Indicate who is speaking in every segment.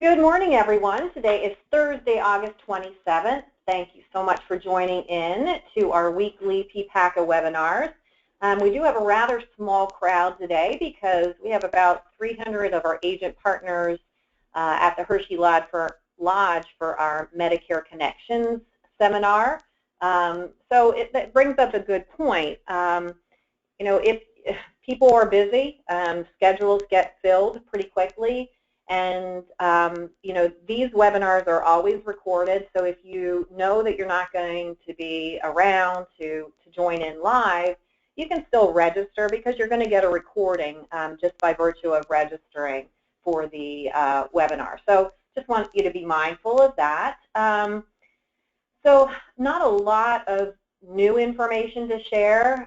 Speaker 1: Good morning, everyone. Today is Thursday, August 27th. Thank you so much for joining in to our weekly PPACA webinars. We do have a rather small crowd today because we have about 300 of our agent partners at the Hershey Lodge for our Medicare Connections seminar. So it brings up a good point. If people are busy, schedules get filled pretty quickly. And, these webinars are always recorded, so if you know that you're not going to be around to join in live, you can still register because you're going to get a recording just by virtue of registering for the webinar. So just want you to be mindful of that. So not a lot of new information to share.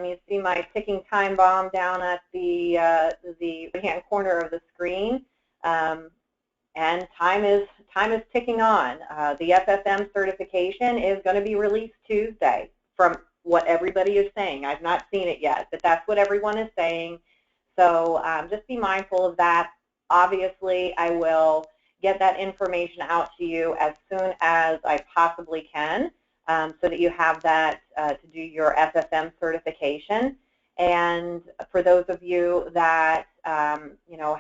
Speaker 1: You see my ticking time bomb down at the right-hand corner of the screen. And time is ticking on. The FFM certification is going to be released Tuesday from what everybody is saying. I've not seen it yet, but that's what everyone is saying. So just be mindful of that. Obviously, I will get that information out to you as soon as I possibly can so that you have that to do your FFM certification. And for those of you that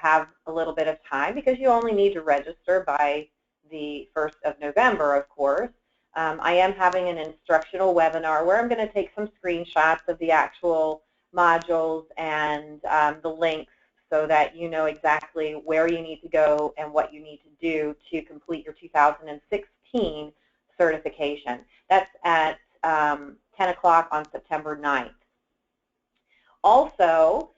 Speaker 1: have a little bit of time, because you only need to register by the 1st of November, of course, I am having an instructional webinar where I'm going to take some screenshots of the actual modules and the links so that you know exactly where you need to go and what you need to do to complete your 2016 certification. That's at 10 o'clock on September 9th. Also,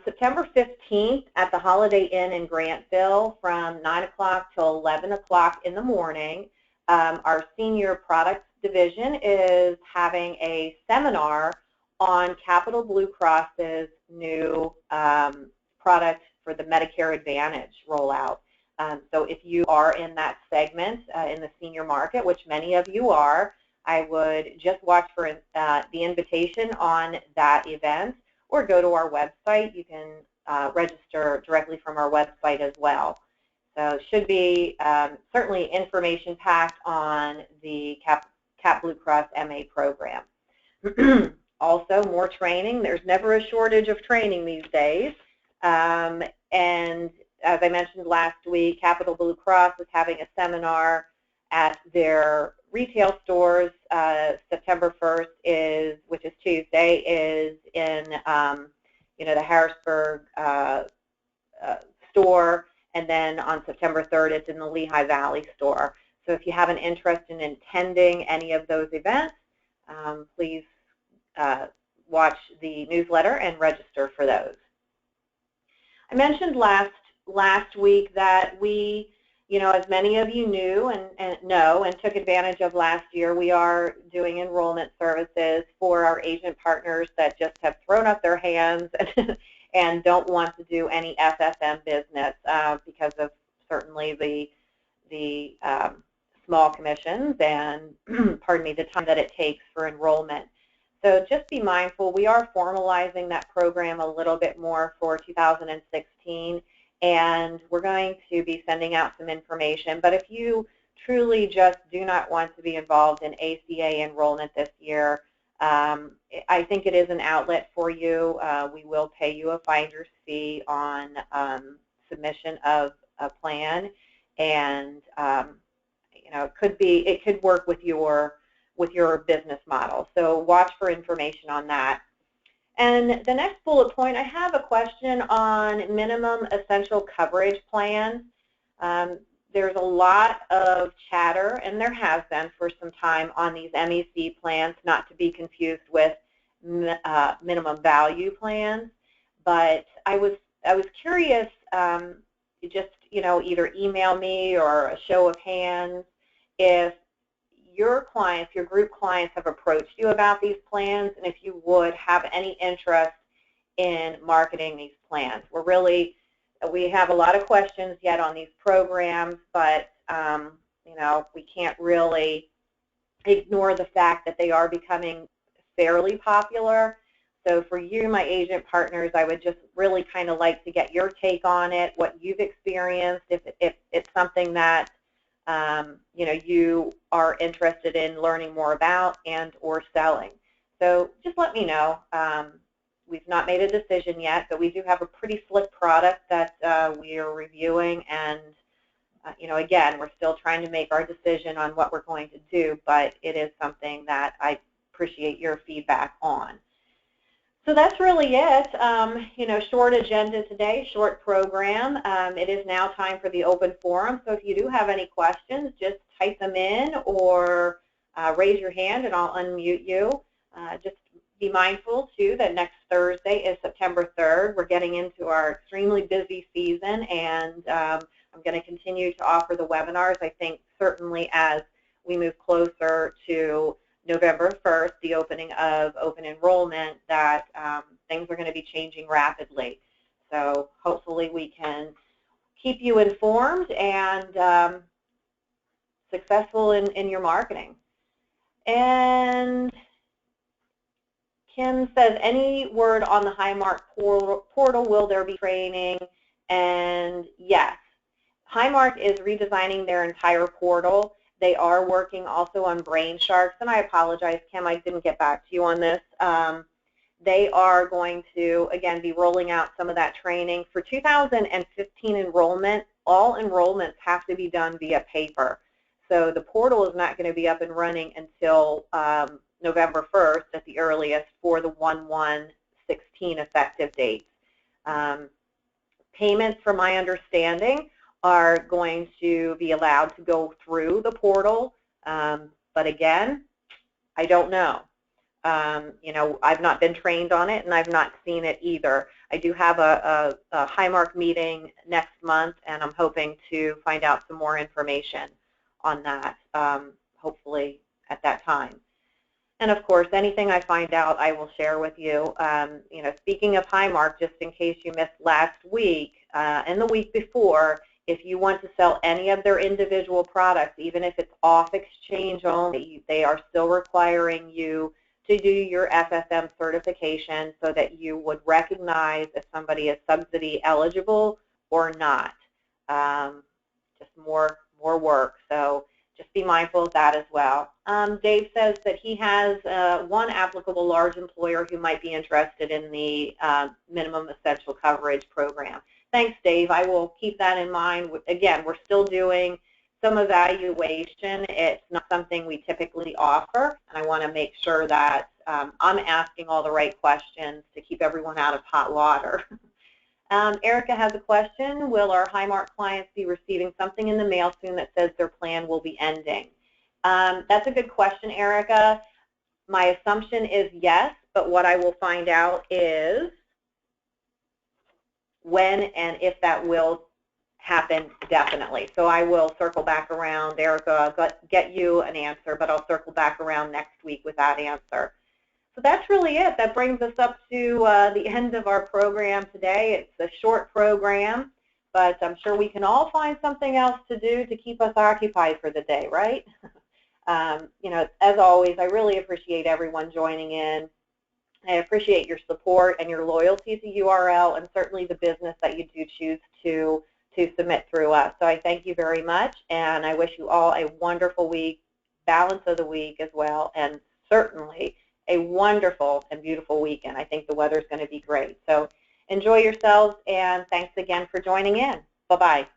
Speaker 1: September 15th at the Holiday Inn in Grantville from 9 o'clock till 11 o'clock in the morning, our senior products division is having a seminar on Capital Blue Cross's new product for the Medicare Advantage rollout. So if you are in that segment in the senior market, which many of you are, I would just watch for the invitation on that event, or go to our website. You can register directly from our website as well. So it should be certainly information packed on the Cap Blue Cross MA program. Also, more training. There's never a shortage of training these days. And as I mentioned last week, Capital Blue Cross is having a seminar at their retail stores. September 1st which is Tuesday, is in the Harrisburg store, and then on September 3rd it's in the Lehigh Valley store. So if you have an interest in attending any of those events, please watch the newsletter and register for those. I mentioned last week that we, as many of you knew and know and took advantage of last year, we are doing enrollment services for our agent partners that just have thrown up their hands and don't want to do any FFM business because of certainly the small commissions and, pardon me, the time that it takes for enrollment. So just be mindful. We are formalizing that program a little bit more for 2016. And we're going to be sending out some information. But if you truly just do not want to be involved in ACA enrollment this year, I think it is an outlet for you. We will pay you a finder's fee on submission of a plan, and it could work with your business model. So watch for information on that. And the next bullet point, I have a question on minimum essential coverage plans. There's a lot of chatter, and there has been for some time, on these MEC plans, not to be confused with minimum value plans. But I was curious, just either email me or a show of hands if your clients, your group clients, have approached you about these plans, and if you would have any interest in marketing these plans. We have a lot of questions yet on these programs, but we can't really ignore the fact that they are becoming fairly popular. So for you, my agent partners, I would just really kind of like to get your take on it, what you've experienced, if it's something that you are interested in learning more about and or selling. So just let me know. We've not made a decision yet, but we do have a pretty slick product that we are reviewing, and again, we're still trying to make our decision on what we're going to do, but it is something that I appreciate your feedback on. So that's really it. Short agenda today, short program. It is now time for the open forum. So if you do have any questions, just type them in or raise your hand and I'll unmute you. Just be mindful, too, that next Thursday is September 3rd. We're getting into our extremely busy season, and I'm going to continue to offer the webinars. I think certainly as we move closer to November 1st, the opening of open enrollment, that things are going to be changing rapidly. So hopefully we can keep you informed and successful in your marketing. And Kim says, any word on the Highmark portal? Will there be training? And yes, Highmark is redesigning their entire portal. They are working also on Brain Sharks, and I apologize, Kim, I didn't get back to you on this. They are going to, again, be rolling out some of that training. For 2015 enrollment, all enrollments have to be done via paper. So the portal is not going to be up and running until November 1st at the earliest for the 1/1/16 effective dates. Payments, from my understanding, are going to be allowed to go through the portal, but again, I don't know. I've not been trained on it, and I've not seen it either. I do have a Highmark meeting next month, and I'm hoping to find out some more information on that, hopefully at that time. And of course, anything I find out, I will share with you. Speaking of Highmark, just in case you missed last week and the week before, if you want to sell any of their individual products, even if it's off exchange only, they are still requiring you to do your FFM certification so that you would recognize if somebody is subsidy eligible or not. Just more work. So just be mindful of that as well. Dave says that he has one applicable large employer who might be interested in the minimum essential coverage program. Thanks, Dave. I will keep that in mind. Again, we're still doing some evaluation. It's not something we typically offer, and I want to make sure that I'm asking all the right questions to keep everyone out of hot water. Erica has a question. Will our Highmark clients be receiving something in the mail soon that says their plan will be ending? That's a good question, Erica. My assumption is yes, but what I will find out is when and if that will happen, definitely. So I will circle back around, Erica. I'll get you an answer, but I'll circle back around next week with that answer. So that's really it. That brings us up to the end of our program today. It's a short program, but I'm sure we can all find something else to do to keep us occupied for the day, right? As always, I really appreciate everyone joining in. I appreciate your support and your loyalty to URL, and certainly the business that you do choose to submit through us. So I thank you very much, and I wish you all a wonderful week, balance of the week as well, and certainly a wonderful and beautiful weekend. I think the weather's going to be great. So enjoy yourselves, and thanks again for joining in. Bye-bye.